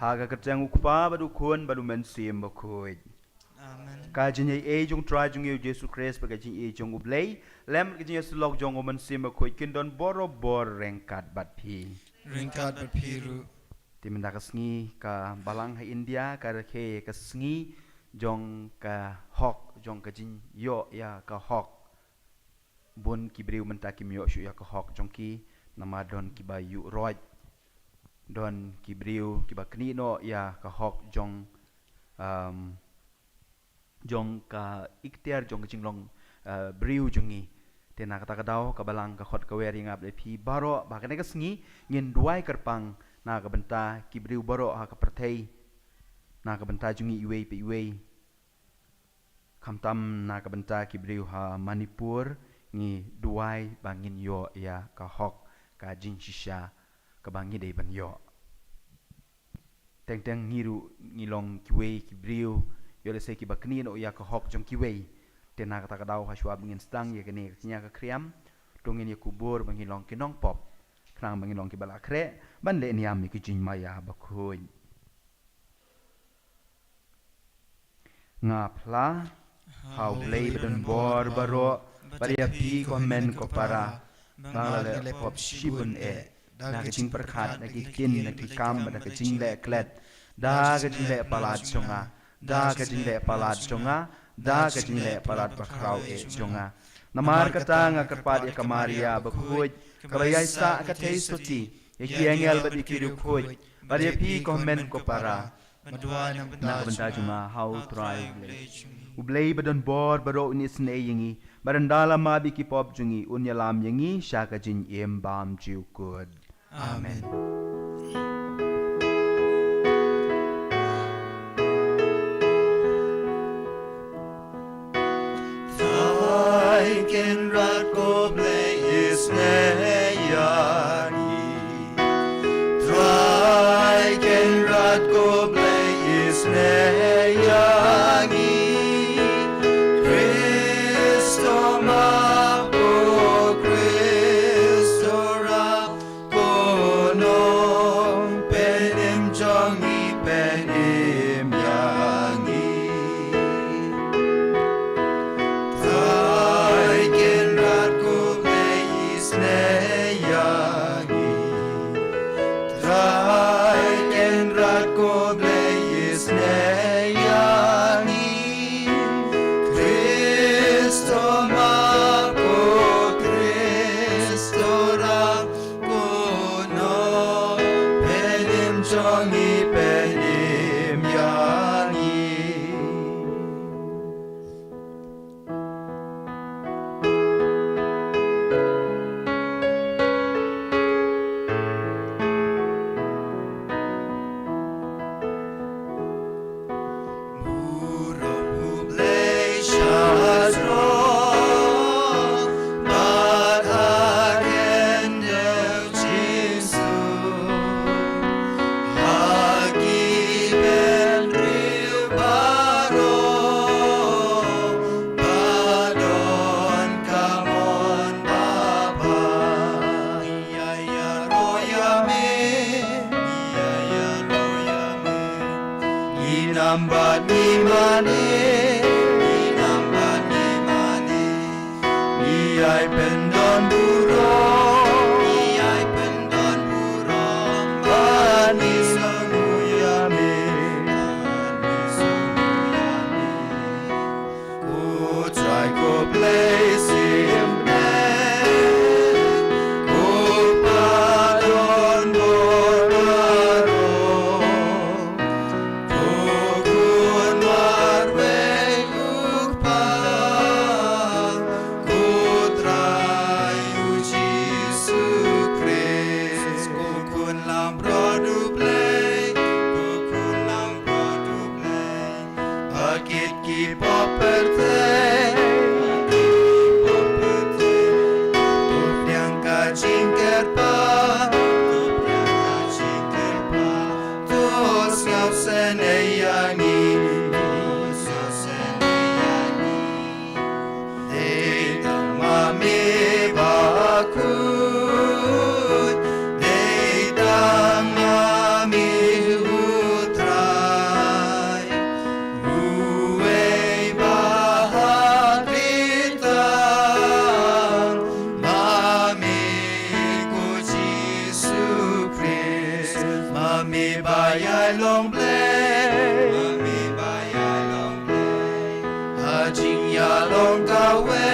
aga kerjang ukpa badu kun badu mensim bakoi Amen. kajin ye jong try jong Yesus Christ bagajin ye jong ublei lem kajin ye slok jong o mensim bakoi kindon boro bor rengkat bat phi Ringkat berpiru. timinda kasngi ka balang ha India ka rekhe kasngi jong ka hok jong kajin yo ya ka hok bun kibriu menta kim yo shu ya ka hok jong ki nama don ki bayu roj don kibriu ki ba kni no ya ka hok jong jong ka ikhtiar jong jing long briu jongi tena kata kadau ka balang ka khot ka weri ngap le phi baro ba kane ka sngi ngin duai kerpang na ka benta kibriu baro ha ka perthei na ka benta jongi iwei pe iwei khamtam na ka benta kibriu ha Manipur ngi duai bangin yo ya ka hok ka jin shisha ka bangi dei ban yo teng teng ngiru ngilong kiwei kibriu yo le se ki bakni no ya ka hok jong kiwei tena kata kadau ha shwa bingin stang ye kene nya ka kriam tongin ye kubur bangilong kinong pop krang bangilong ki bala kre ban le niam ki jin maya bakhoin ngapla hau blei beden bor baro baria pi ko men ko para bangla le pop shibun da ke jing perkhat da ki kin da ki kam da ke jing le klet da ke jing le palat chonga da ke jing le palat chonga da ke jing le palat bakrau chonga namar kata nga kerpat ya kamaria bakhuj kabayai sa ka thei suti ye kiangel ba dikiru khuj baria pi ko men ko para na benda cuma how try ublei badan bor baro unis ne yingi barandala ma bi ki pop jungi unyalam yingi shaka jin em bam jiu good amen Ken rat ko blei is ne yani. Try ken rat ko blei is ne yani. Cristo ma po Cristo ra ko no penim jongi penim yani. Jongi penim yani. Inambat ni mani, inambat ni mani, iai pendon buro, iai pendon buro, mani sanuyame, mani sanuyame. Ku try ko place him there, ku padon boraro. long kawe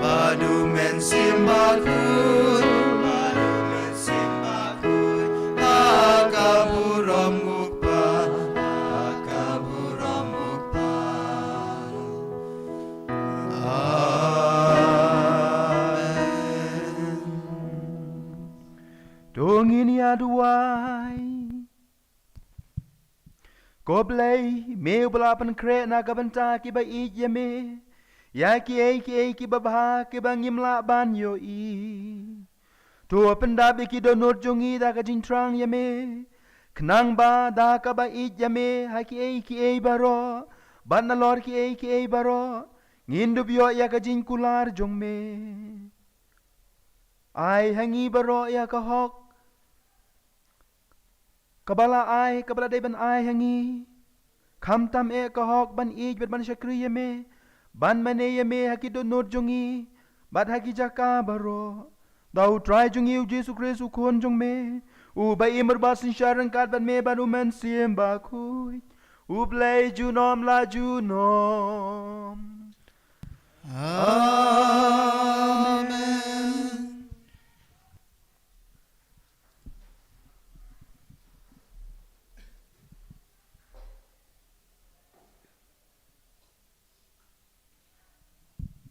Badu men simbakun Akaburam mukpa Amen Dongin ya duai Koblay meu belapan kre na kabanta ki ba ijame ya ki babha ki bangim la ban yo i to pendabi ki donor jongi da ka jintrang yame knang ba da ka ba ijame ha ki baro ban na lor ki baro ngindu bio ya ka jin kular jongme ai hangi baro ya ka hok kabala dai ban ai hangi kham tam e ka hok ban ij ban shakri yame ban mane yame hakido not jongi bat haki jaka baro dau try jongi u jesu kristu kon jong me u bai imar basin sharan kat ban me ban u man sim ba kui u play junom la junom Amen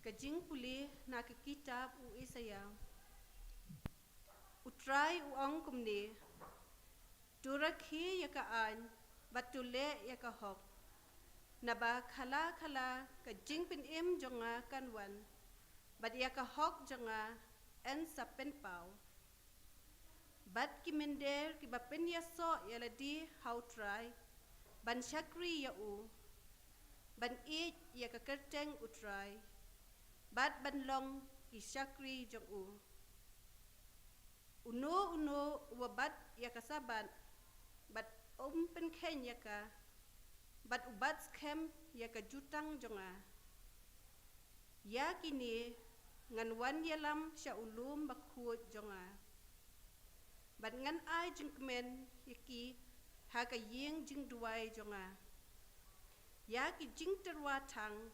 Kajing puli na kitab u Isaya. Utray u angkumni. Durakhi yakaan batule yakahok. Naba khala kajing pin im jonga kanwan. Bat yakahok jonga en sapen pau. Bat kimender kibapen yaso yaladi how try. Ban shakri ya u. Ban it yakakerteng utray. Bat banlong ki shakri jong u. Uno wabat yakasaban. Bat penken yaka. Bat ubat skem yaka jutang jonga. Ya kini ngan yalam sya ulum bakut jonga. Bat ngan ai jengkemen yaki haka ying jing duai jonga. Ya ki jing terwatang.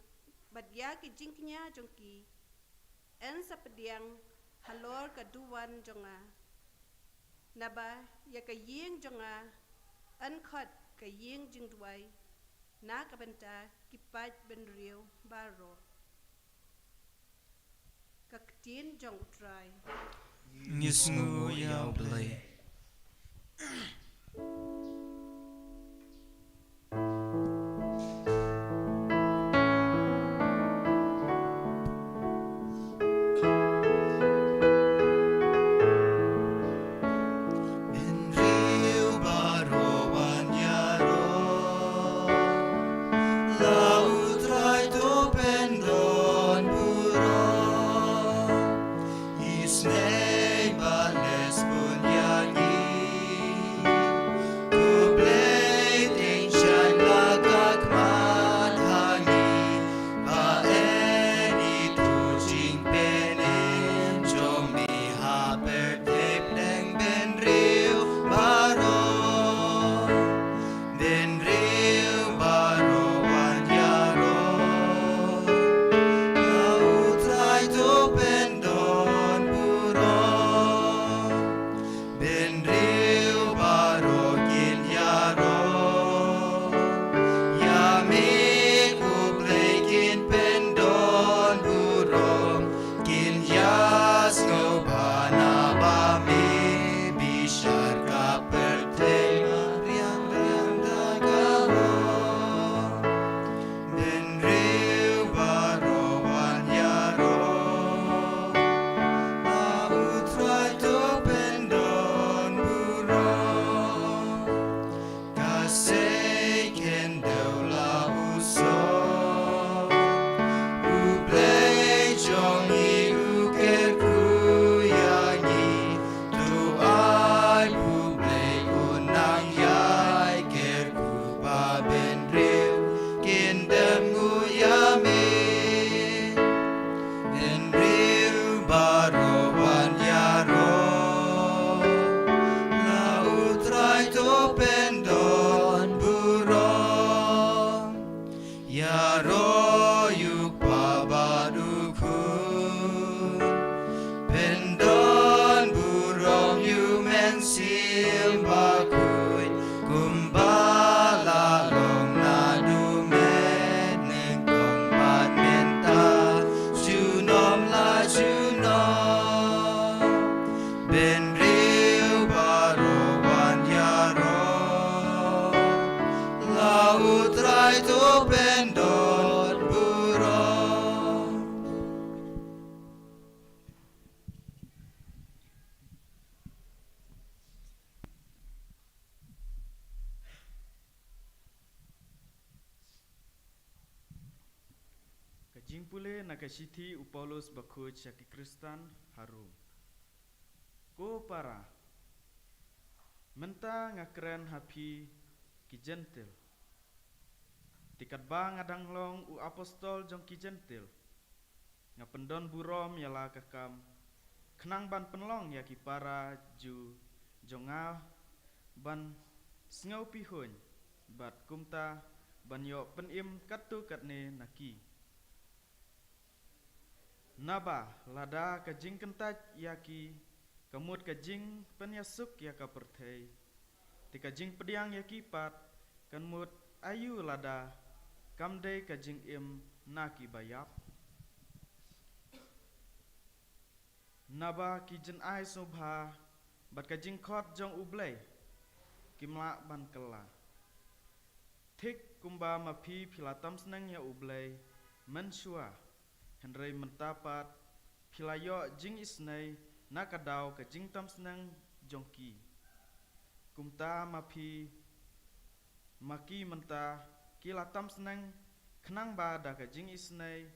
Bat ya ki jingknya jongki en sapediang halor kaduan jonga naba ya ka ying jonga an khat ka ying jingduai na ka benta kipat benriu baro kaktin jong try Ngisngu yau blay Yaro yuk pabadukun Pendon burong yumen silbakui Kumbala long nadu med Nengkong pat menta Sunom la sunom Ben riu barowan yaro Laut rai to pendon burong Kajing pule nakasiti Upaulos bakuj yaki Kristan harum. Ko para menta ngakren hapi ki gentil. Tikat ba ngadang long u apostol jong ki gentil. Ngapendon burom yala kakam kenang ban penlong yaki para ju jonga ban sngau pihun bat kumta ban yo penim katu katne naki. Naba lada kajing kentaj yaki kamut kajing penyasuk yaka perthei ti kajing pediang yaki pat kamut ayu lada kamdei kajing im naki bayap naba kijen ai sobha bat kajing khot jong ublei kimla ban kela thik kumba mapi philatam snang ya ublei mensua Henry mentapat pilayo jing isnai nakadaw ka jing tam senang jongki kumta mapi maki menta kila tam senang kenang bada ka jing isnai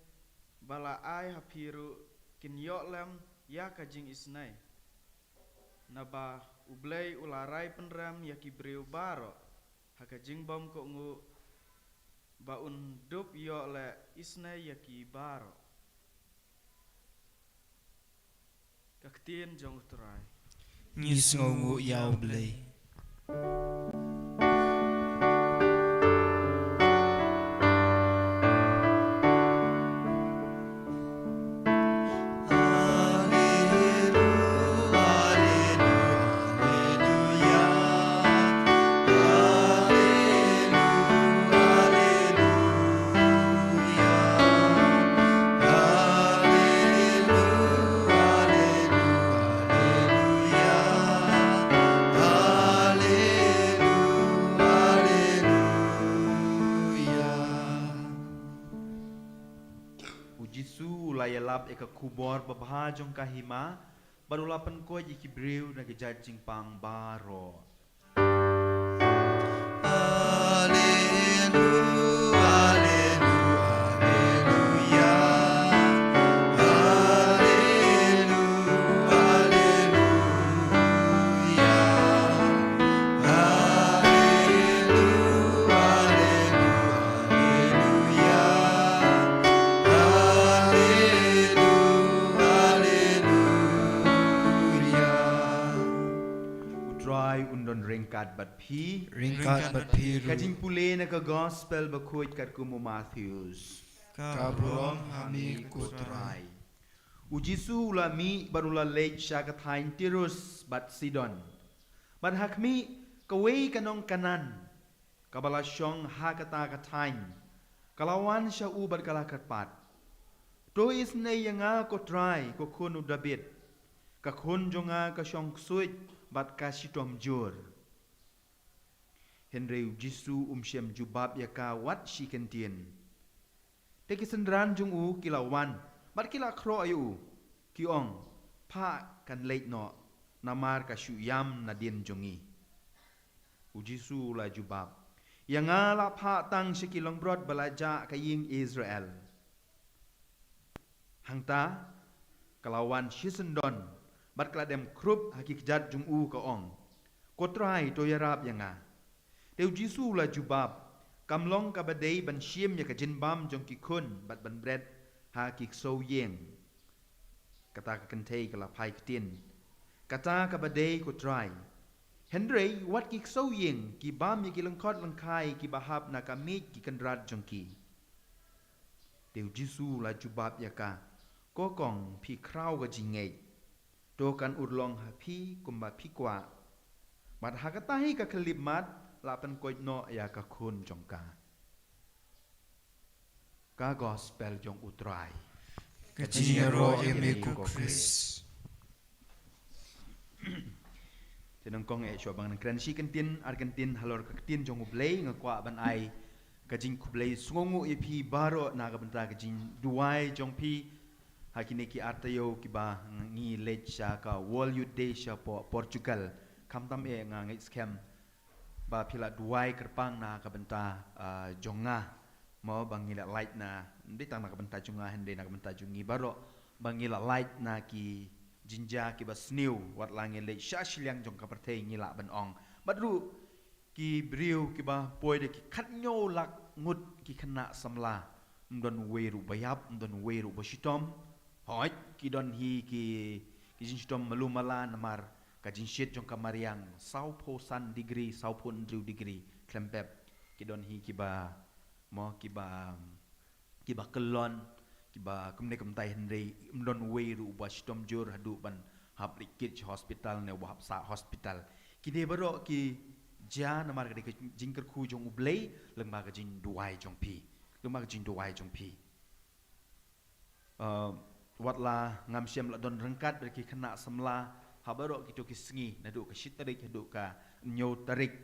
bala ai hapiru kinyo lem ya ka jing isnai naba ublei ularai penram yaki breu baro haka jing bom ko ngu ba undup yo le isnai yaki baro Kaktien jong uterai Ngis ngongu yau blei Layalap eka kubor babha jong kahima barulapan ko yiki breu na gijajing pang baro ringkat bat pi kajing pule na ka gospel bakuit kat kumu Matthews Kabrom hami kutrai Ujisu ulami barula lej syakatain tirus bat Sidon bat hakmi kawei kanong kanan kabala syong hakata katain kalawan sya u bat kalakat pat to isne yanga kotrai ko kunu David ka kun jonga ka syong suit bat ka sitom jur Henry Jisu syem jubab yaka wat shikentien teki sendran jung u kilawan bat kila kro ayu kiong pa kan leit no namar ka syuyam nadin jongi Ujisu la jubab yanga la pa tang shikilong brod balaja kaying Israel hangta kalawan shisendon bat kladem krup hakikjat jung u ka ong kotrai to yarab yanga Teu Jisu la jubab kamlong ka badai ban shiem ya ka jinbam jong ki kun bat ban bread ha ki so yeng kata ka kentei ka la pai ktin kata ka badai ko try Henry wat ki so yeng ki bam ya ki lengkot lengkai ki bahap na ka mit ki kandrat jong ki Deu Jisu la jubab yaka ko kong pi krau ga jingei do kan urlong ha pi kumba pi kwa mat hakatahi ka kelip mat la pen koi no ya ka kun jongka ka gospel jong utrai Kajia ro emiku Chris. Tenang kong shwa bang nang kran si kentin Argentin halor ka kentin jong ublei ngakwa ban ai kajing kublei sungu pi baro na ka benta kajing duai jong pi hakine ki artayo ki ba ngi lecha ka World Youth Day sha po Portugal kamtam nga ngai scam ba pila duai kerpang na ka benta jonga mo bangila light na ndi tang na ka benta jonga hende na ka benta jungi baro bangila light na ki jinja ki ba snew wat langi le sha shiliang jong ka partei ngila ban ong badru ki briu ki ba poi de ki khat nyo lak ngut ki khana samla ndon weru bayap ndon weru boshitom hoi ki don hi ki jinshtom malumala namar ka jinshit jong kamariang sau po san degree sau pon driu degree klempep ki don hi ki ba mo ki ba kelon ki ba kumne kumtai henry ndon weru boshitom jur hadu ban hap likit hospital ne wahap sa hospital ki de baro ki ja namar ka jingker khu jong ublei lengma ka jing duai jong pi lengma ka jing duai jong pi wat la ngam siam la don rengkat berki kena semla habaro kitu kisngi nadu ka shitarik hadu ka nyo tarik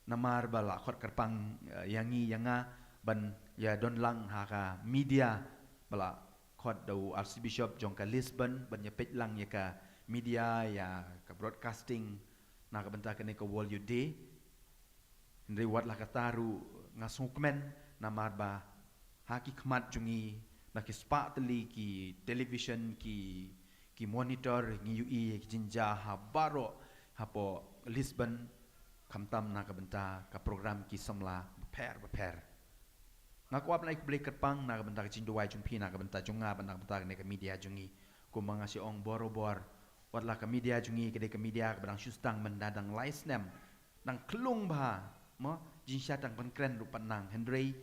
namar bala khot kerpang yangi yanga ban ya don lang ha ka media bala khot dau archbishop jong ka Lisbon ban ya pet lang ya ka media ya ka broadcasting na ka benta ka ka World Youth Day ndri wat la ka taru ngasukmen namar ba haki khmat jungi na ki spa teli ki television ki monitor ngi ui ki jinja ha baro hapo Lisbon kamtam na ka benta ka program ki samla per ngakwap na ikblek kerpang na ka benta ka jinduai jumpi na ka benta junga ban na ka benta ka media jungi kumanga si ong borobor watla ka media jungi kedai ka media ka badang syustang mendadang laisnem nang kelung ba mo jinsya tang pan kren rupan nang Henry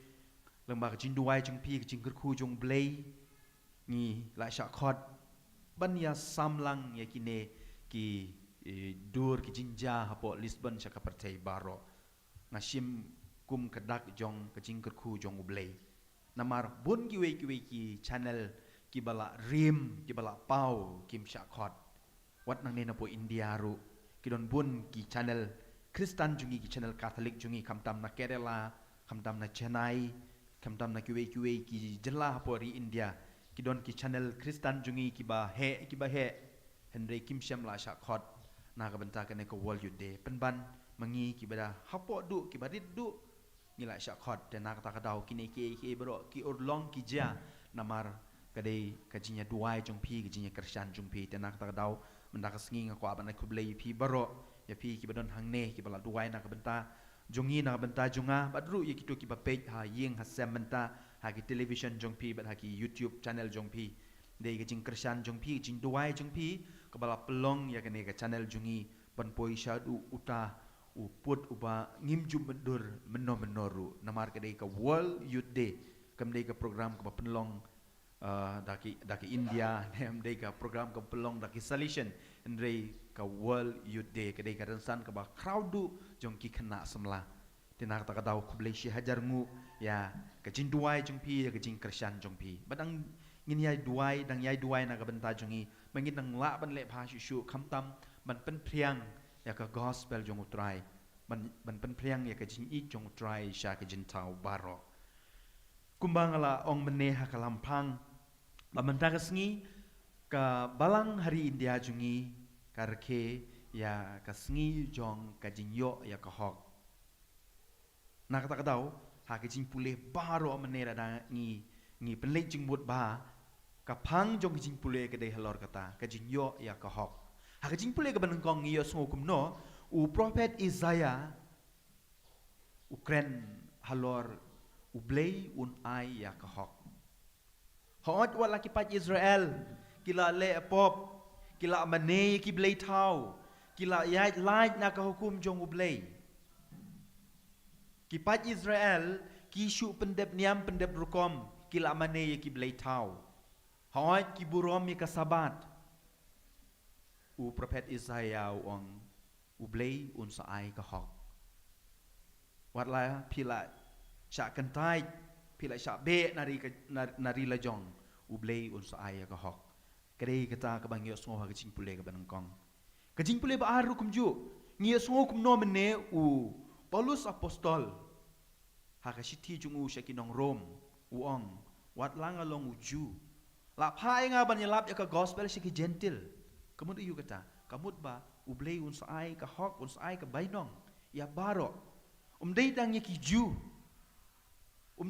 lembah jin duai jung pi jing kerku jung blei ni la syak khot ban ya samlang ya kine ki dur ki jinja hapo Lisbon syak partai baro ngashim kum kedak jong ke jing kerku jung blei namar bun ki ki channel ki bala rim ki bala pau kim syak khot wat nang nena po India ru kidon bun ki channel Kristen jungi ki channel Catholic jungi kamtam na Kerala kamtam na Chennai kamtam na kiwe ki jela po ri India kidon ki channel Kristen jungi ki ba he Henry Kim Shem la sha khot na ka benta ka ne ko World Youth Day penban mangi ki bada hapo du ki badit du ngila sha khot te na ka ta dau kini ki bro ki urlong ki ja namar kadai kajinya duai jong pi kajinya Kristen jong pi te na ka ta dau mendak sengi ngako aban aku blei pi baro ya pi ki badon hangne ki bala duai na ka benta jongi na ka benta junga badru ye kitu ki ba page ha yeng ha sem benta ha ki television jong pi bat ha ki YouTube channel jong pi dei ka jing Kristen jong pi jing duai jong pi ka bala pelong ya kene ka channel jongi pan poi syadu uta uput uba ngim jum mendur menoru namar ka dei ka World Youth Day kam dei ka program ka penlong daki India nem dei ka program ka pelong daki solution ndrei ka World Youth Day ka dei ka rensan ka ba crowdu jong ki khana samla tinak ta ka dau ku blei shi hajar ngu ya ka jin duai jong pi ya ka jin Kristen jong pi badang ngin yai duai dang yai duai na ka benta jongi mangin nang la ban le pha shu khamtam ban pen priang ya ka gospel jong utrai ban pen priang ya ka jin I jong utrai sha ka jin tau baro kumbang ala ong mene ha kalampang bamenta kasngi ka balang hari India jungi karke ya kasngi jong ka jinyo ya ka hok nak ta kadau ha ka jing pulih baro mene da ngi penlek jing mut ba ka phang jong jing pulih ka dei halor kata ka jinyo ya ka hok ha ka jing pulih ka banengkong ngi yo sngum no u prophet Isaiah ukren halor ublei un ai ya ka hok hot wala ki pat Israel kila le pop kila mane ki blei tau kila yai light na ka hukum jong ublei ki pat Israel ki shu pendep niam pendep rukom kila mane ye ki blei tau hoi ki burom ye ka sabat u prophet Isaiah ong u blei un sa ai ka hok wat la pila sha kantai pila sha be nari la jong u blei un sa ai ka hok kare kata ka bang yo sngo ha ka ching pule ka banang kong ka ching pule ba aru kum ju ngi sngo kum no mene u Paulus apostol ha ka shiti jung u shakinong Rom u ong wat lang along u ju la phai nga ban yalap ya ka gospel shiki gentle kamut yu kata kamut ba u blei un sa ai ka hok un sa ai ka bainong ya baro dei tang ye ki ju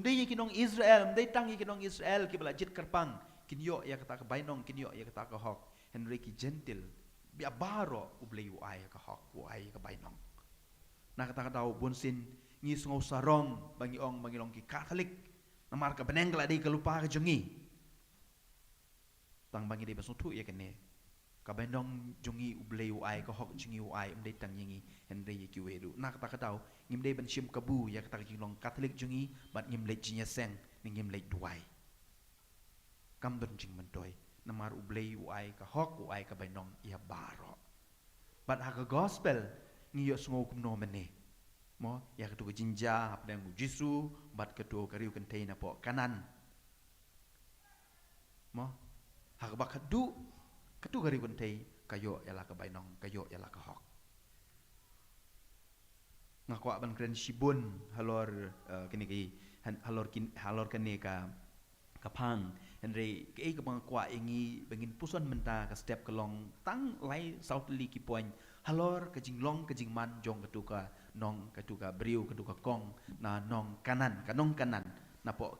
dei ye ki nong Israel dei tang ye ki nong Israel ki bala jit karpang kin yo ya kata ka bainong kin yo ya kata ka hok henry ki gentle bi baro u blei u ai ka hok u ai ka bainong na kata ka daw bonsin ngi sngo sarong bangi ong bangi long ki Catholic namar ka beneng la dei ka lupa ka jongi tang bangi dei basu tu ye kene ka bainong jongi u blei u ai ka hok jongi u ai dei tang yengi henry ye ki wedu na kata ka daw ngim dei ban shim kabu ya kata ki long Catholic jongi bat ngim le jinya seng ni ngim le duai kam don jing mentoi namar u blei u ai ka hok u ai ka bainong ya baro bat ha ka gospel ngi yo sngo kum no mene mo ya ka tu ka jinja hap dang u jisu bat ka tu ka riu kan tei na po kanan mo ha ka ba ka du ka tu ka riu kan tei ka yo ya la ka bainong ka yo ya la ka hok ngakwa ban kren shibun halor kini ki halor kene ka phang henry ke ka bang kwa ingi bangin puson menta ka step kalong tang lai southly ki point halor ka jinglong ka jingman jong ka nong ka briu ka kong na nong kanan na po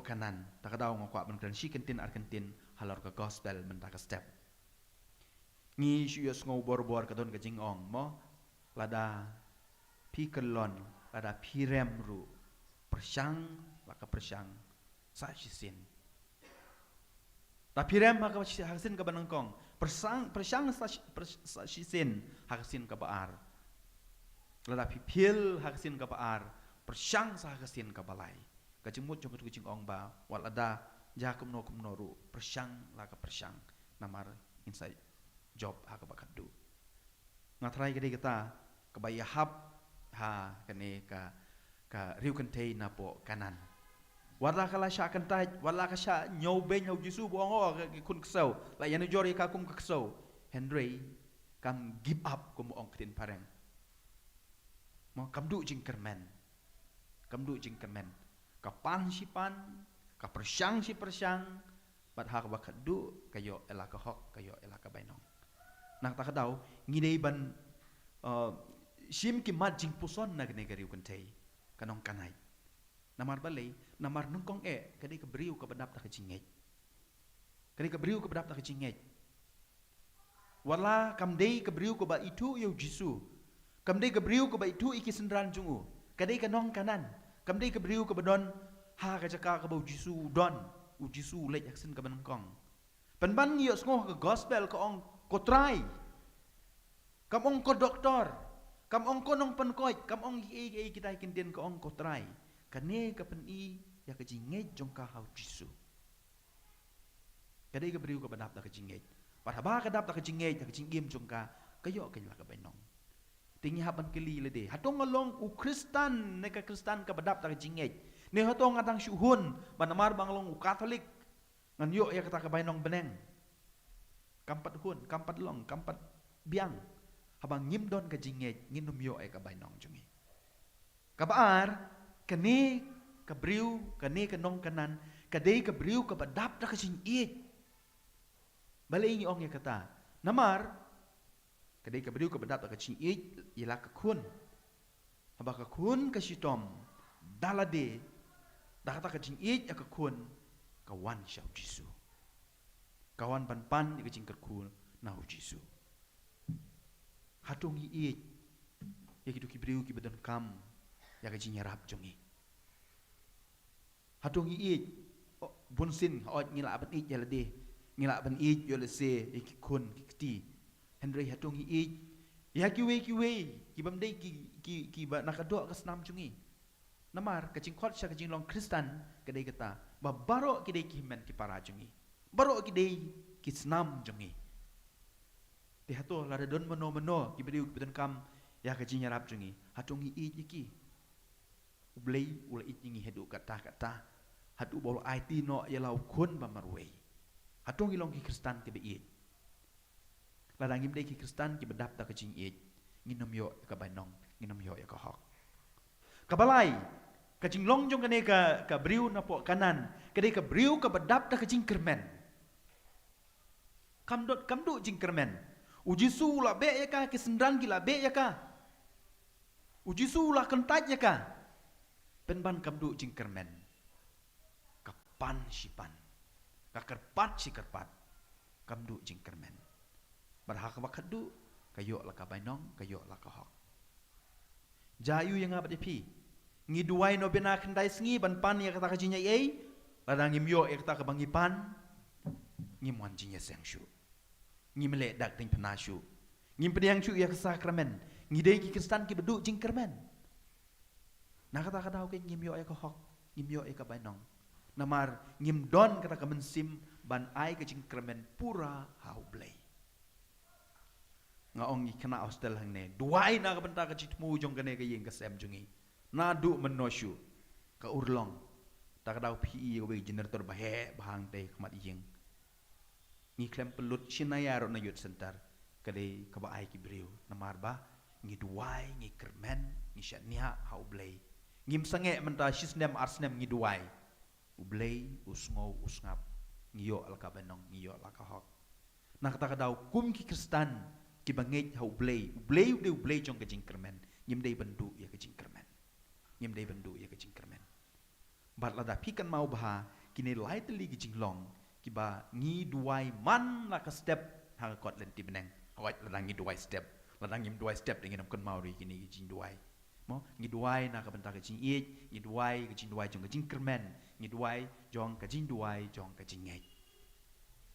kanan ta ka daw ngakwa ban kren shi kentin arkentin halor ka gospel menta ka step ngi shuyos ngo bor ka don ka jingong mo lada pikelon lada pirem ru persyang laka persyang sa shisin ta pirem maka hasin ka banangkong persyang sa shisin hasin ka baar lada pipil hasin ka baar persyang sa hasin ka balai ka jimut jong ka jingong ba walada jakum no ru persyang laka persyang namar insai job ha ka bakadu ngatrai gede kita kabaya hab ha kene ka riu kan tei na po kanan wala kala sha kan tai wala ka sha nyau ben nyau jisu buang o kun ksau la yan jori ka kum ksau henry kam give up kum ong tin pareng mo kam du jing kermen ka pan si pan ka persyang si persyang bat ha ka bakadu kayo ela ka hok kayo ela ka bainong nang ta ka daw ngidei ban shim ki mat jing puson na gane gariu kan tei kanong kanai namar balai namar nungkong kadai ka briu ka badap ta ka jingej kadai ka briu ka badap ta ka jingej wala kam dei ka briu ko ba itu yo jisu kam dei ka briu ko ba itu iki sendran jungu kadai ka nong kanan kam dei ka briu ka badon ha ka jaka ka ba jisu don u jisu lej aksen ka banungkong panban yo sngo ka gospel ka ong ko try kam ong ko doktor kam ong ko nong pankoy kam ong kita kintin ko ong ko try kane ka pen i ya ka jingej jong ka hau jisu kadai ka briu ka badap ta ka jingej parhaba ka dap ta ka jingej ta ka jingim jong ka kayo kanya ka bainong tingi haban kili le de hatong along u kristan ne ka kristan ka badap ta ka jingej ne hatong atang syuhun banamar banglong u katolik ngan yo ya kata ka bainong beneng kampat hun kampat long kampat biang habang ngimdon ka jingej nginum yo ay ka bainong jungi kabaar kani ka briu kani ka nong kanan kadai ka briu ka badap ta ka jingej balai ni ong ya kata namar kadai ka briu ka badap ta ka jingej ila ka kun habang ka kun ka sitom dalade dakata ka jingej ka kun kawan siya jisu kawan pan ka jing ka kun na jisu hatong iit ya kitu kibriu ki badan kam ya ka jinyarap jongi hatong iit bunsin ot ngila ban iit yala de ngila ban iit yo le se ki kun ki henry hatong iit ya ki we ki bam dei ki ba nakado ka snam jongi Namar kajing khot sya kajing long Kristen kedai kata ba barok kedai ki men ki para jungi. Barok kedai ki senam jungi. Di hatu lada don meno ki beriu beton kam ya kajing nyarap jungi. Hatungi i iki. Ublei ula i jingi hedu kata. Hatu bol IT no ya lau kun ba marwei. Hatungi long ki Kristen ki be i. Lada ngim dei ki Kristen ki bedap ta kajing i. Nginom yo ka banong, nginom yo ka hok. Kabalai kajing long jong kene ka briu na po kanan kene ka briu ka bedap ta kajing kermen kamdu jing kermen ujisu la be ya ka kisendran gila be ya ka ujisu la kentaj ya ka penban kamdu jing kermen kapan sipan ka kerpat si kerpat kamdu jing kermen barhak wakadu kayo la ka bainong kayo la ka hok jayu yang apa depi ngi duai no bena kendai sengi ban pan ya kata kajinya ei ladang ngimyo ya kata kebangipan ngim wanjinya sengshu ngim le dak ting penashu ngim pediang shu ya ke sakramen ngi dei ki Kristen ki bedu jing kermen na kata kata ke ngimyo ya ke hok ngimyo ya ke bainong namar ngim don kata ke mensim ban ai ke jing kermen pura hau blei ngaong i kena hostel hang ne duai na ka benta ka chitmu jong kene ka yeng ka sem jungi na du menoshu ka urlong ta ka dau pi ka we generator bahe bahang te khamat yeng ngi klem pelut sinayaro na yut center ka de ka ba ai ki breu na marba ngi duai ngi kermen ngi syania hau blei ngim sange menta sisnem arsnem ngi duai u blei usngau usngap ngi yo al ka benong ngi yo la ka hok na ka dau kum ki Kristen ki bangej hau blei de blei jong ka jing kermen ngim dei bendu ya ka jing kermen ngim dei bendu ya ka jing kermen bat lada pikan mau bah kini lai teli ki jing long ki ba ngi duai man la ka step ha kot len ti beneng awat lada ngi duai step lada ngim duai step dengan kon mau ri kini ki jing duai mo ngi duai na ka benta ka jing i ngi duai ka jing duai jong ka jing kermen ngi duai jong ka jing duai jong ka jing ngai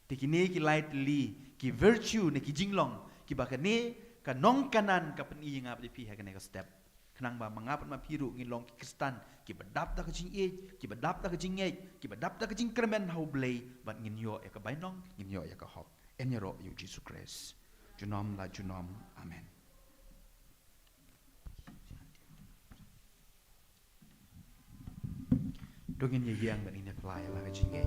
tikini ki lai teli ki virtue ne ki jing long ki ba kene ka nong kanan ka pen i ngap di pi ha kene ka step kenang ba mangap ma piru ngi long ki Kristen ki badap ta ka jing e ki badap ta ka jing ngai ki badap ta ka jing kermen hau blei ban ngin yo e ka bainong ngin yo e ka hok en yaro yu Jesus Christ junom la junom amen dongin ye yang ban ine plai la ka jing ngai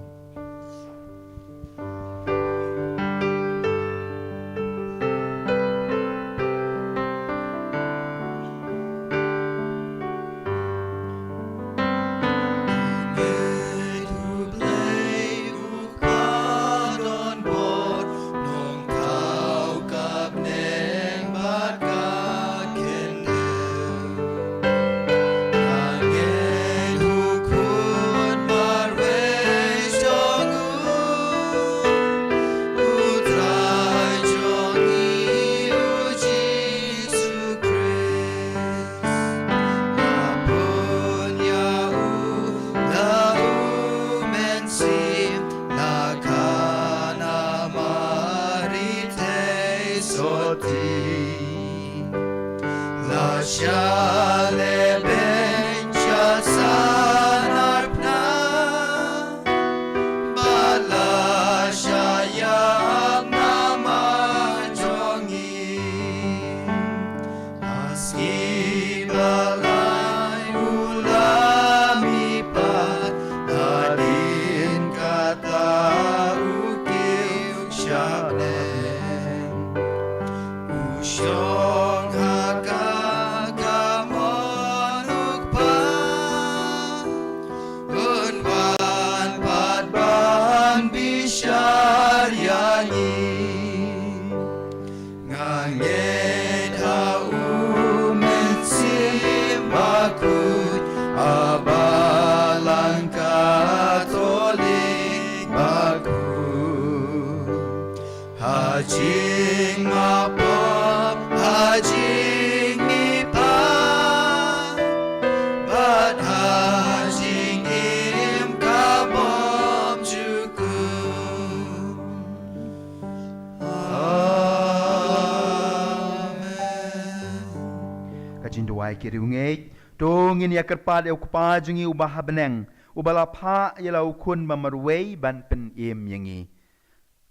kiriungei Tongin ya kerpat ya kupa jungi ubah beneng. Ubala pa ya lau kun mamarway ban pen im yangi.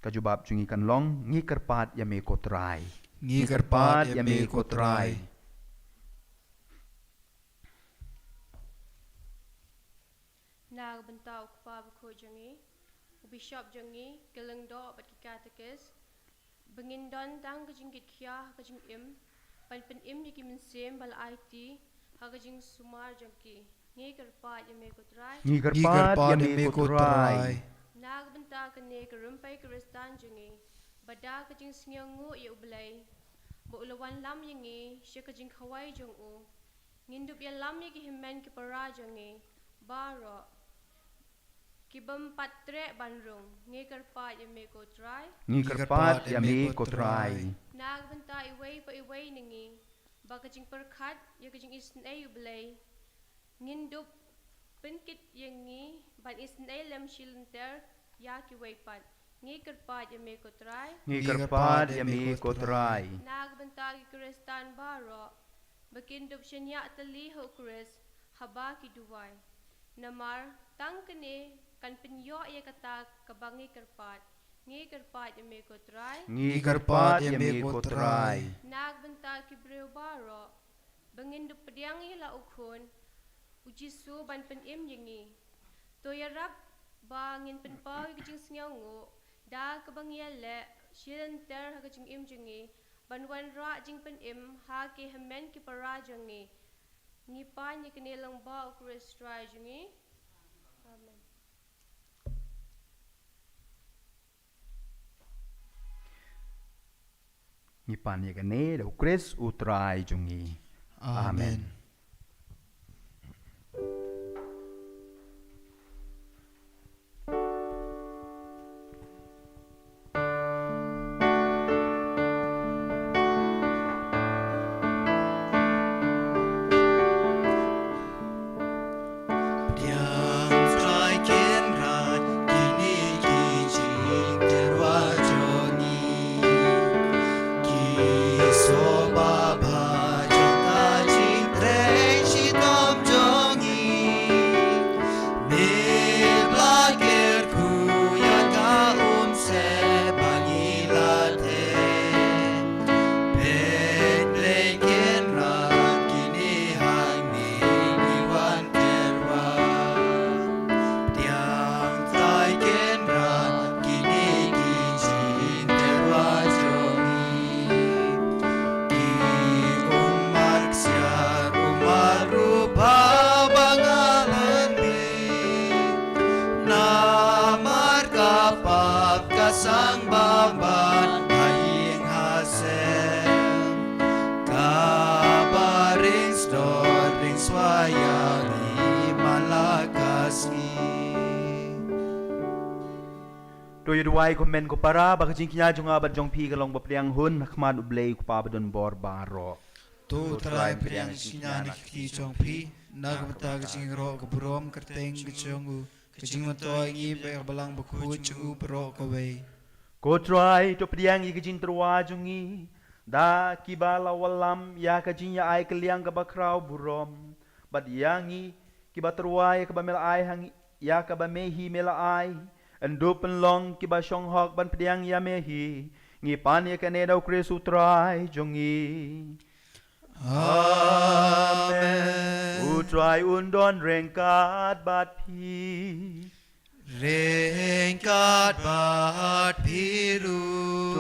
Kajubab jungi kan long ngi kerpat ya me kotrai. Ngi kerpat ya me kotrai. Nag bentau kupa buku jangi, bishop jangi, geleng do bat katekes, bengin don tang kajing kitkia kajing im, pan pen im yaki mensem bal IT, ha kajing sumar jangki, ngi kerpat ya me kotrai. Ngi kerpat ya me kotrai. Nag bentau kene kerumpai kerestan jangi, bada kajing singangu ya ublay, bo ulawan lam yangi, sya kajing kawai jangu, ngindup ya lam yaki himen kipara jangi, baro. Kibam patre bandrung, ngi kerpat ya me kotrai. Ngi kerpat ya me kotrai. Nag benta iway pa iway ningi, ba kajing perkat ya kajing isnay ublay. Ngindup penkit yangi, ban isnay lam shilenter ya kiway pat. Ngi kerpat ya me kotrai. Ngi kerpat ya me kotrai. Nag benta ki kristan baro, bakindup shanya tali ho kris, haba ki duway. Namar tang kene kan penyo ya kata kabangi kerpat. Ngi kerpat ya me kotrai. Ngi kerpat ya me kotrai. Nag benta ki breu baro, bangindup pediang ya la ukun, ujisu ban pen im yangi. To ya rap bangin pen pau kajing singangu, da kabangi ya le, shilenter ha kajing im jangi, ban wan ra jing pen im ha ki hemen ki para jangi. Ngi pan ya kanilang ba ukristra jangi. Amen. Ngi pan ya kane da ukris utrai jungi. Amen. Toy duway komen ko para baka jing kinya jong abad jong pi kalong bapriang hun nakman ublay ko pa badon bor baro. Tu trai priang sinya ni ki chong pi nag bata kajing ro kabrom kerteng kachongu kajing matoy ngi pe balang baku chu pro ko we. Ko try to priang i kajing terwa jongi da kibala walam ya kajing ya ay kaliang kabakraw burom bad yangi kiba terwa ya kabamel ay hangi ya kabamehi mela ay. Endupen long kiba syong hok ban pediang ya mehi ngi pan ya kane daw kris utrai jongi. Amen. Utrai undon rengkat bat pi. Rengkat bat piru.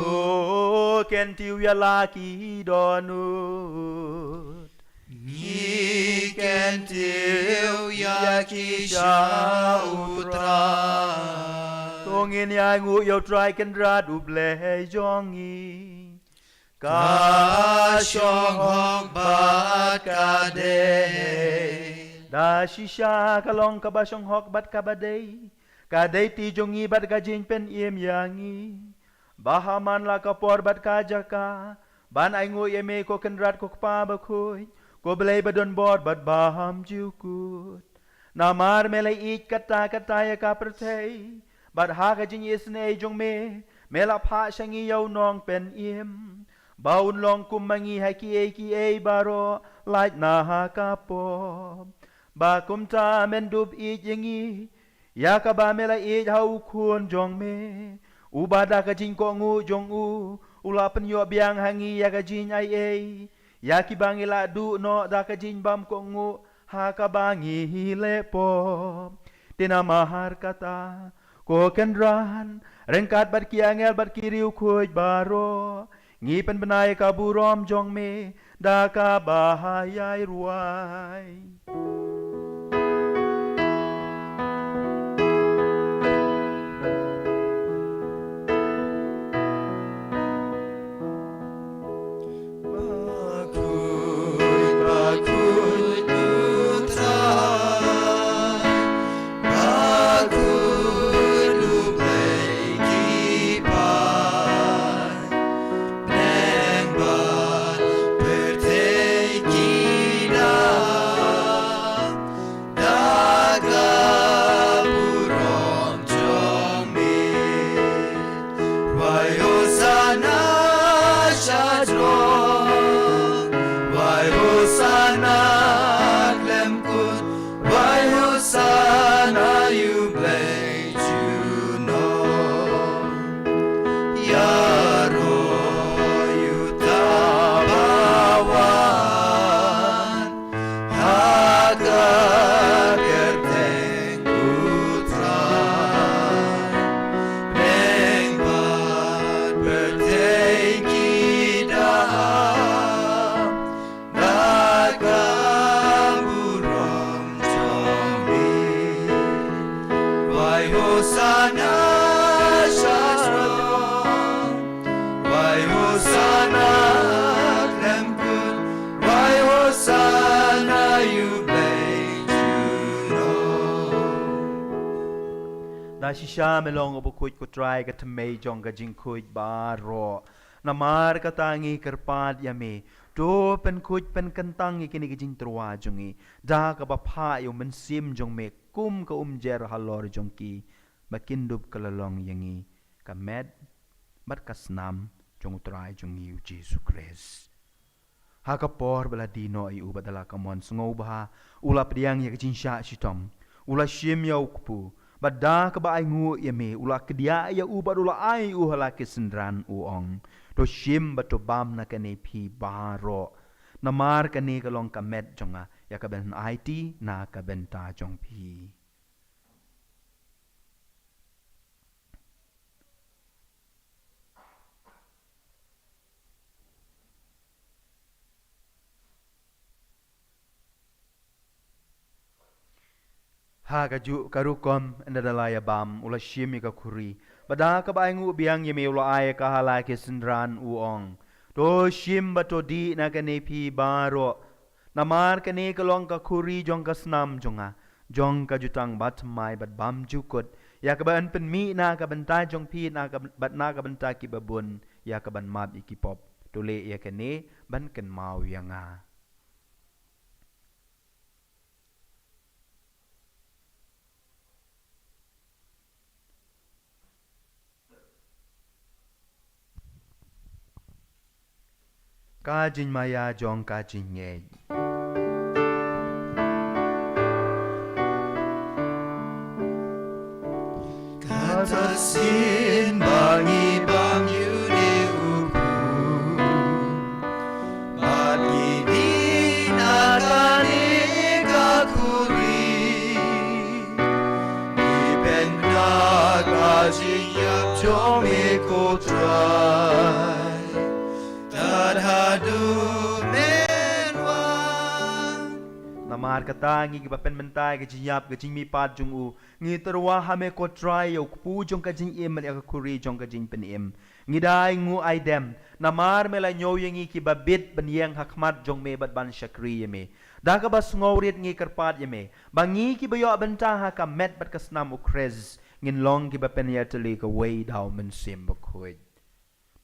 To kentiu ya laki donut. Ni kentiu ya kisya utrai. Tongin ya ngu yo try kendra duble jongi. Ka syong hok bat kade. Da shisha kalong kabasyong hok bat kabadei. Kadei ti jongi bat gajing pen iem yangi. Bahaman la kapor bat kajaka. Ban ay ngu yeme ko kendrat ko kpabakoy. Ko belay badon bor bat baham jukut. Namar melay ik kata ya kapertay. Bat ha kajing isne jong me. Mela pa syangi yaw nong pen iem. baun long kumangi hai ki e baro light na ha kapo ba kum ta men dub i jengi ya ka ba mela i hau kun jong me ubada ka jing ko ngu jong u ula pen yo biang hangi ya ka jing ai e ya ki bangi la du no da ka jing bam ko ngu ha ka bangi le po tina mahar kata ko kendran rengkat bat kiangel bat kiriu kuj baro ngi pen benai ka burom jong me da ka bahayai ruai da shisha melong obo kuj ko try ka tmei jong ka jing kuj baro namar ka tangi kerpat yame do pen kuj pen kentang ikini ka jing trwa jongi da ka ba pha yo men sim jong me kum ka jer halor jong ki makindup kalalong yangi ka med bat kasnam jong try jongi u Jesus Christ ha ka por bala dino i u badala ka mon sngo ba ula priang ya ka jing sha shitom ula shim ya ukpu bada ka ba ai ngu yame ula kedia ya u badula ai u hala kesendran u ong to shim bato bam na kane phi baro namar kane ka long ka met jonga ya ka ben IT na ka ben ta jong phi ha ka ju karukom endalaya bam ula shimi ka khuri bada ka ba ngu biang yeme ula ay ka hala kesendran u ong to shim bato di na kane phi baro namar kane ka long ka khuri jong ka snam jonga jong ka jutang bat mai bat bam jukot ya ka ban pen mi na ka banta jong phi na ka bat na ka banta ki babun ya ka ban mab ikipop to le ya kane ban ken mau yanga ka jin maya jong ka jin ye kata sin bangi bang yuni upu bagi di nakani ka kuri iben na ka jin yap jong iko try namar kata ngi ki bapen mentai ke jiap ke jing mi pat jung u ngi terwa hame ko try yo pu jong ka jing em ya kuri jong ka jing pen em ngi dai ngu ai dem namar mela nyow yangi ki babit ben yang hakmat jong me bat ban shakri yeme da ka bas ngawrit ngi karpat yeme bangi ki bayo benta ha ka met bat kasnam u krez ngin long ki bapen ya tali ka way daw men sim bakoy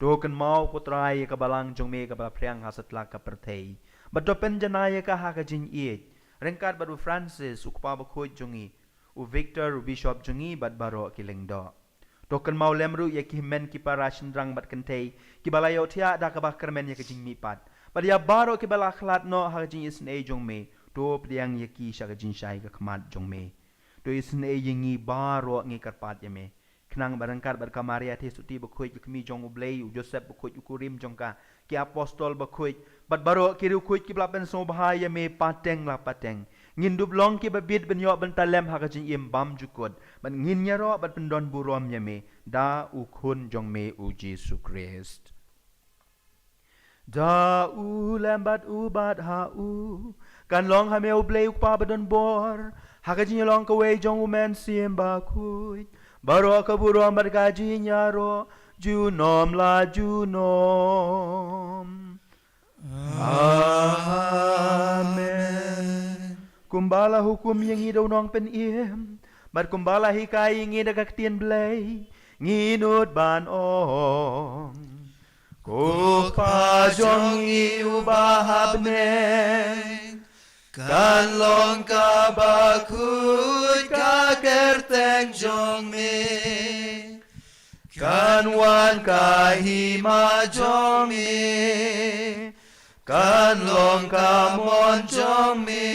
Token mau ko try ka balang jong me ka ba priang hasat la ka pertei baddo pen janaya ka ha ka jing it rengkat badu Francis ukpa ba khoi jongi u Victor u Bishop jongi bad baro kileng do token mau lemru ya ki men ki para shindrang bat kentei ki balayo tia da ka ba kermen ya kajing mi pat padia baro ki bala khlat no ha jing is ne jong me to priang ya ki sha jing shai ka khmat jong me to is ne yingi baro ngi karpat ya me knang barangkat bar kamaria the suti bakoi ki mi jong ublei Joseph bakoi ukurim jong ka ki apostol bakoi bat baro ki ru koi ki blapen so bahaya me pateng la pateng ngin dub long ki babit ben yo ben talem ha jing im bam jukod ban ngin nya ro bat pendon burom ya me da ukun jong me u Jesus Christ da u lambat u bat ha u kan long ha me ublei pa badon bor ha jing long ka we jong u men sim ba kui baro ka burom bat ka jing nya ro junom la junom amen kumbala hukum yang hidaw nong pen iem bat kumbala hikai ngi dagak tien blay nginut ban ong ko pa jong i ubahab neng kan long ka bakut ka kerteng jong me kan wan ka hima jong me kan long ka mon jong me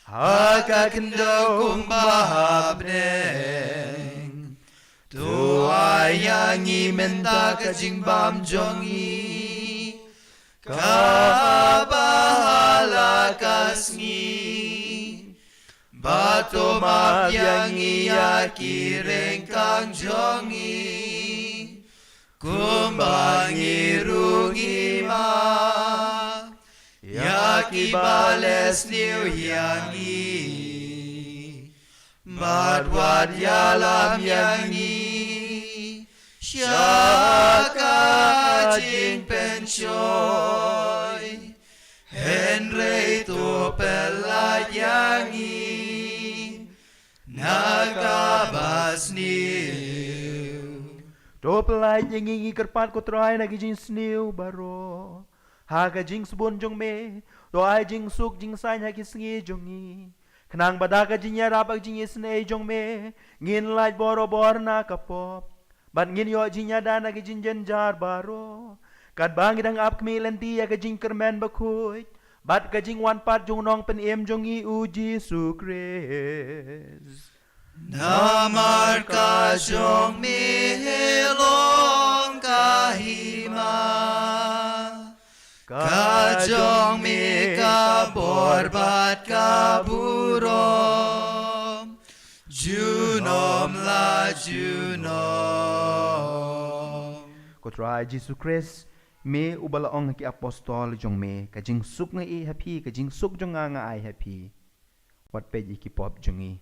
haka kendo kumbahab neng tu ayangi menta kajing bam jongi kabahala kasngi bato mabyangi yaki rengkang jongi kumbangi rungi ma yaki bales niu yangi madwad yalam yangi syaka jing penchoy henrei tu pelat yangi nakabas niu tu pelat yangi kerpat ko try nagi jing sniu baro haga jing subon jong me to ai jing suk jing sai ha kisngi jongi knang badaka jing ya rabak jing isne jong me ngin laj boro bor na kapop bat ngin yo jing ya dana gi jing jar baro kat bang dang ap kmi lenti ya ga jing kermen bakui bat ga jing wan pat jong nong pen em jongi u Jesus Christ namar ka jong me helong kahima kajong mi kaborbat kaburom junom la junom kotra Jesus Christ me ubalaong ki apostol jong me kajing suk nga i happy kajing suk jong nga ai happy wat pe ki pop jongi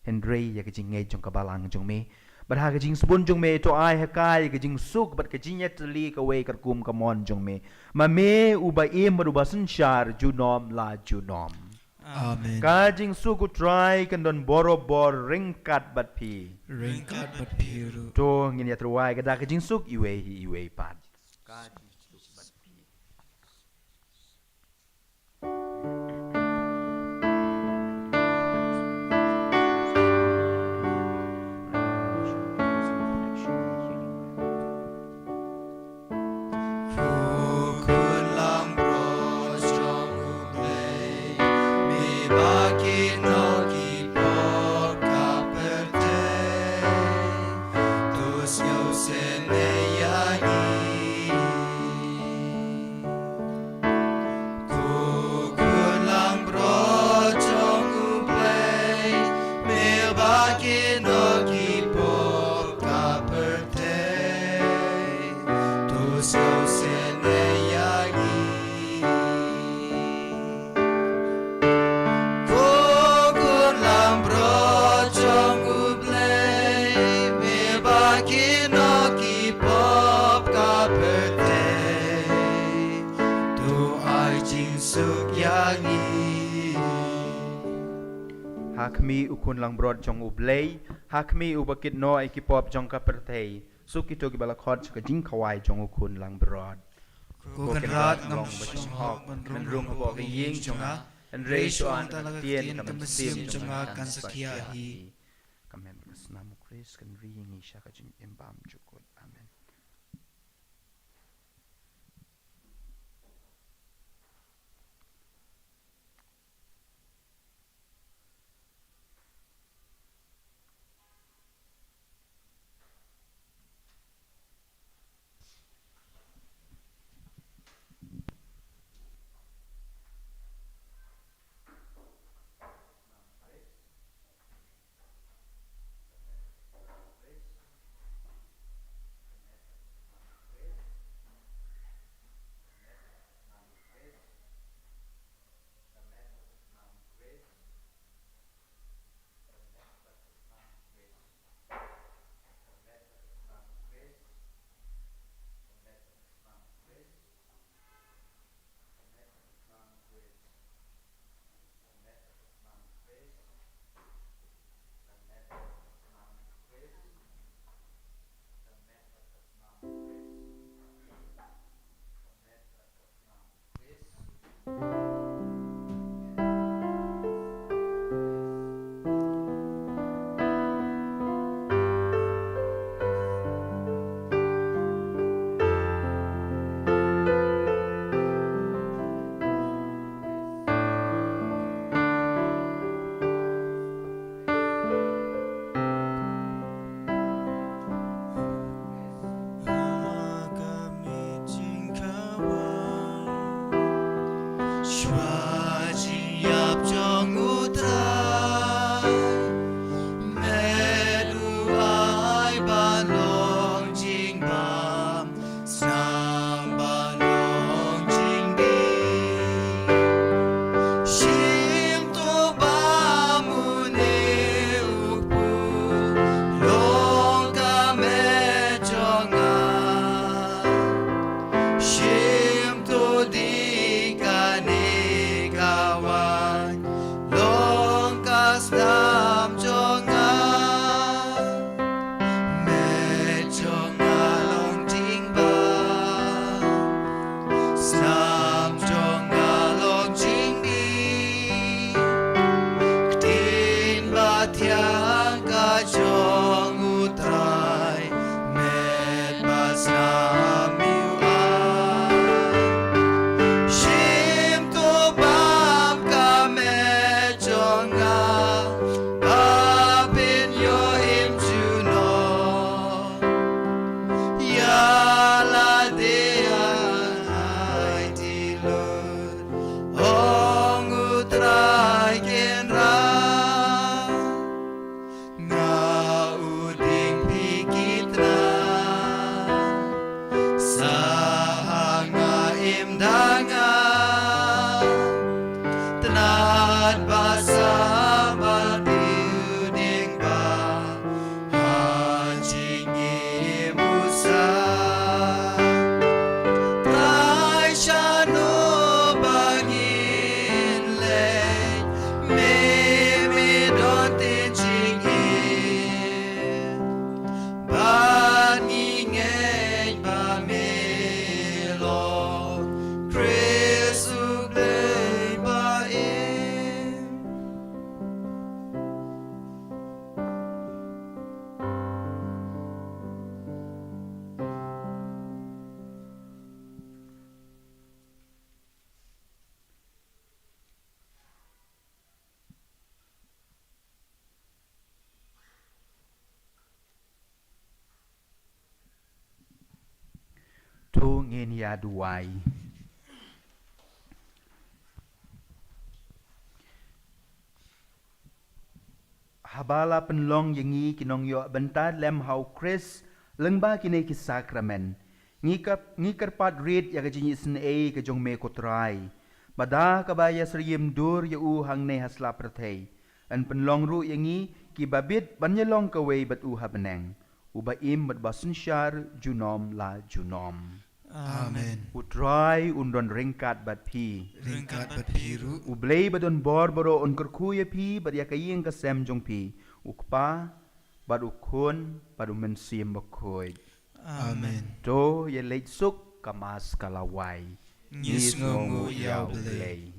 Henry ya kajing ngai jong kabalang jong me Berhaga jing sebun jong me to ai hakai ke jing suk bat ke jing yatli ka we kar kum kamon jong me ma me uba im beruba sensyar junom la junom amen ka jing suk try kan don boro bor ringkat bat pi ru to ngin ya truai ka da ke jing suk iwe pat ka jing suk bat pi Hakmi ukun lang brod jong ublay hakmi ubakit no ay kipop jong kapertay sukito gibala khod ka jing kawai jong ukun lang brod kukan rat ngam bashing hok man men rum ko ke ying jonga and ratio an talaga tien tien kam kam sim sim jonga jonga kan sakya hi kamen snam Kris kan ringi sya ka jing embam cukut. Amen. Tu ngin ya duai. Habala penlong yengi kinong yo bentad lem hau Kris lengba kine ki sakramen. Ngikar pat rit ya kajini sen ke jong me kotrai. Bada kabaya seriem dur ya u hang ne hasla prathei. An penlong ru yengi ki babit banyalong kawai bat u habeneng. Ubaim bat basun syar junom la junom. Amen. Utrai undon ringkat bat pi. Ringkat bat piru. Ublay badon borboro on kerkuya pi bat yakayeng kasem jong pi. Ukpa bat ukun bat umensim bakoy. Amen. Do ye leit suk kamas kalawai. Ngis ngongu yaw belay.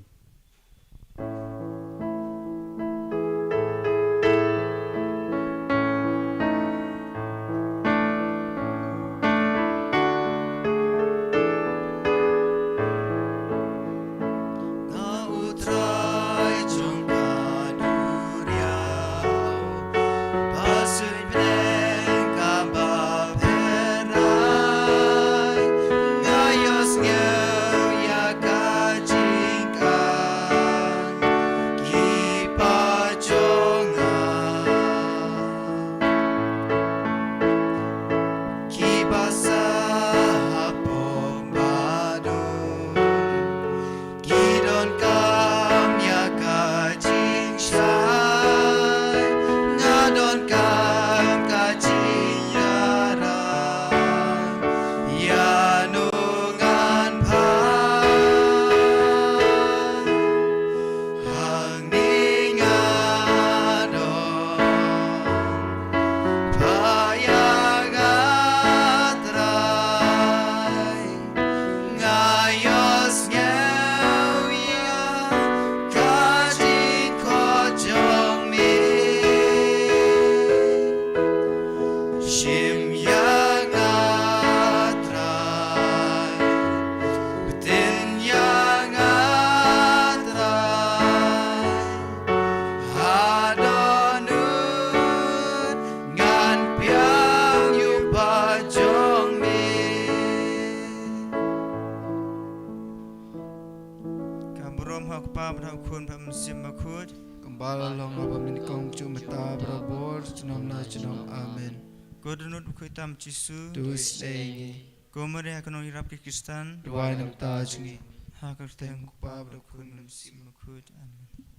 Balong apa minikong cumata berabor Cenam na cenam amin Godunut bukuitam cisu Tuis lengi Gomere akan irap ki Kristan Duwai nam ta jengi Hakar teng Tengku pa Bakun mensim mukut Amin